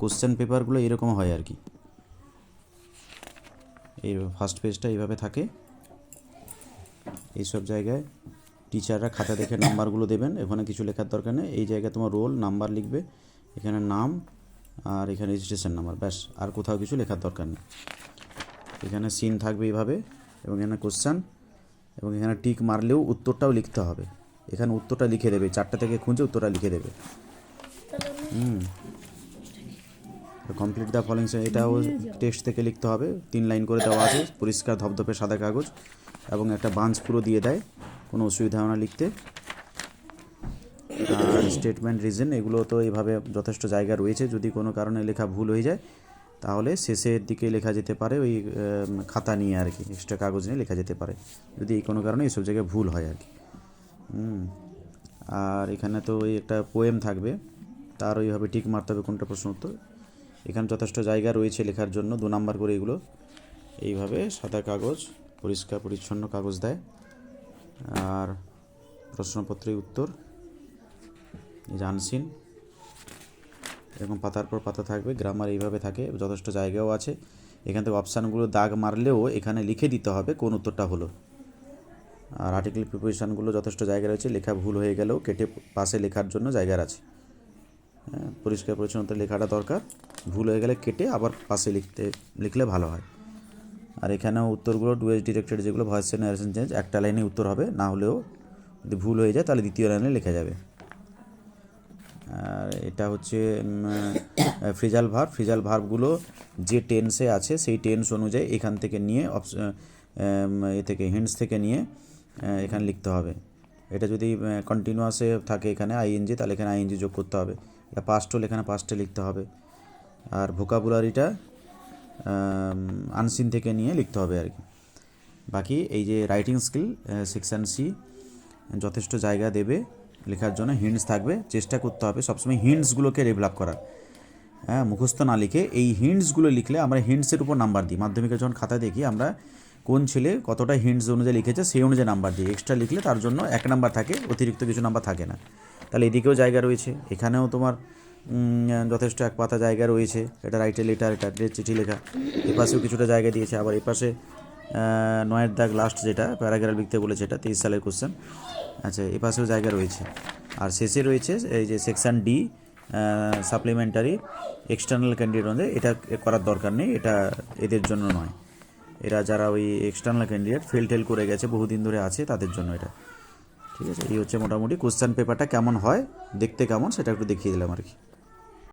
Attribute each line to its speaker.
Speaker 1: Question পেপারগুলো এরকম হয় আর কি। এই ফার্স্ট পেজটা এইভাবে থাকে। এইসব জায়গায় টিচাররা খাতা দেখে নাম্বারগুলো দেবেন, এখানে কিছু লেখার দরকার নেই। এই জায়গায় তোমার রোল নাম্বার লিখবে, এখানে নাম আর এখানে রেজিস্ট্রেশন নাম্বার, ব্যাস, আর কোথাও কিছু লেখার দরকার নেই। এখানে সিন থাকবে এইভাবে, এবং এখানে কোশ্চেন, এবং এখানে টিক মারলেও উত্তরটাও লিখতে হবে। এখানে উত্তরটা লিখে দেবে, 4টা থেকে খুঁজে উত্তরটা লিখে দেবে। কমপ্লিট দ্য ফলোইং, এটাও টেক্সট থেকে লিখতে হবে। 3 লাইন করে দেওয়া আছে, পরিষ্কার ধপধপে সাদা কাগজ, এবং একটা বাঞ্চ পুরো দিয়ে দেয়, কোনো অসুবিধা হয় না লিখতে। আর স্টেটমেন্ট, রিজন, এগুলো তো এইভাবে যথেষ্ট জায়গা রয়েছে। যদি কোনো কারণে লেখা ভুল হয়ে যায় তাহলে শেষের দিকে লেখা যেতে পারে, ওই খাতা নিয়ে আর কি, এক্সট্রা কাগজ নিয়ে লেখা যেতে পারে যদি এই কোনো কারণে এইসব জায়গায় ভুল হয় আর কি। আর এখানে তো ওই একটা পোয়েম থাকবে, তার ওইভাবে টিক মারতে হবে কোনটা প্রশ্ন উত্তর। এখানে যথেষ্ট জায়গা রয়েছে লেখার জন্য, 2 নাম্বার করে এগুলো এইভাবে সাদা কাগজ, পরিষ্কার পরিচ্ছন্ন কাগজ দেয়। আর প্রশ্নপত্রের উত্তর জানসিন, এরকম পাতার পর পাতা থাকবে। গ্রামার এইভাবে থাকে, যথেষ্ট জায়গাও আছে। এখান থেকে অপশানগুলো দাগ মারলেও এখানে লিখে দিতে হবে কোন উত্তরটা হলো। আর আর্টিকেল প্রিপোজিশনগুলো যথেষ্ট জায়গা রয়েছে, লেখা ভুল হয়ে গেলেও কেটে পাশে লেখার জন্য জায়গা আছে। হ্যাঁ, পরিষ্কার পরিচ্ছন্নতা লেখাটা দরকার, ভুল হয়ে গেলে কেটে আবার পাশে লিখলে ভালো হয়। আর এখানেও উত্তরগুলো ডুয়েজ ডিরেক্টেড, যেগুলো ভয়েস নারেশন চেঞ্জ, একটা লাইনে উত্তর হবে, না হলেও যদি ভুল হয়ে যায় তাহলে দ্বিতীয় লাইনে লেখা যাবে। আর এটা হচ্ছে ফ্রেজাল ভার্ব। ফ্রেজাল ভার্বগুলো যে টেন্সে আছে সেই টেন্স অনুযায়ী এখান থেকে নিয়ে এ থেকে হিন্টস থেকে নিয়ে এখানে লিখতে হবে। এটা যদি কন্টিনিউয়াসে থাকে এখানে আইএনজি, তাহলে এখানে আইএনজি যোগ করতে হবে। এটা পাস্ট হলে এখানে পাস্টে লিখতে হবে। আর ভোকাবুলারিটা আনসিন থেকে নিয়ে লিখতে হবে আর কি। বাকি এই যে রাইটিং স্কিল সেকশান সি যথেষ্ট জায়গা দেবে লেখার জন্য, হিন্টস থাকবে, চেষ্টা করতে হবে সবসময় হিন্টসগুলোকে ডেভেলপ করার। হ্যাঁ, মুখস্থ না লিখে এই হিন্টসগুলো লিখলে, আমরা হিন্টসের উপর নাম্বার দিই মাধ্যমিকে যখন খাতা দেখি, আমরা কোন ছেলে কতটা হিন্টস অনুযায়ী লিখেছে সেই অনুযায়ী নাম্বার দিই। এক্সট্রা লিখলে তার জন্য 1 নাম্বার থাকে, অতিরিক্ত কিছু নাম্বার থাকে না। তাহলে এদিকেও জায়গা রয়েছে, এখানেও তোমার যথেষ্ট 1 পাতা জায়গা রয়েছে। এটা রাইটে লেটার, এটা চিঠি লেখা, এপাশেও কিছুটা জায়গা দিয়েছে। আবার এপাশে 9-এর দাগ লাস্ট, যেটা প্যারাগ্রাফ লিখতে বলেছে, এটা 23 সালের কোশ্চেন। আচ্ছা, এপাশেও জায়গা রয়েছে। আর শেষে রয়েছে এই যে section D, supplementary external candidate অনুযায়ী, এটা করার দরকার নেই, এটা এদের জন্য নয়। এরা যারা ওই এক্সটার্নাল ক্যান্ডিডেট ফেল করে গেছে, বহুদিন ধরে আছে, তাদের জন্য এটা। ঠিক আছে, এই হচ্ছে মোটামুটি কোশ্চেন পেপারটা কেমন হয়, দেখতে কেমন, সেটা একটু দেখিয়ে দিলাম আর কি।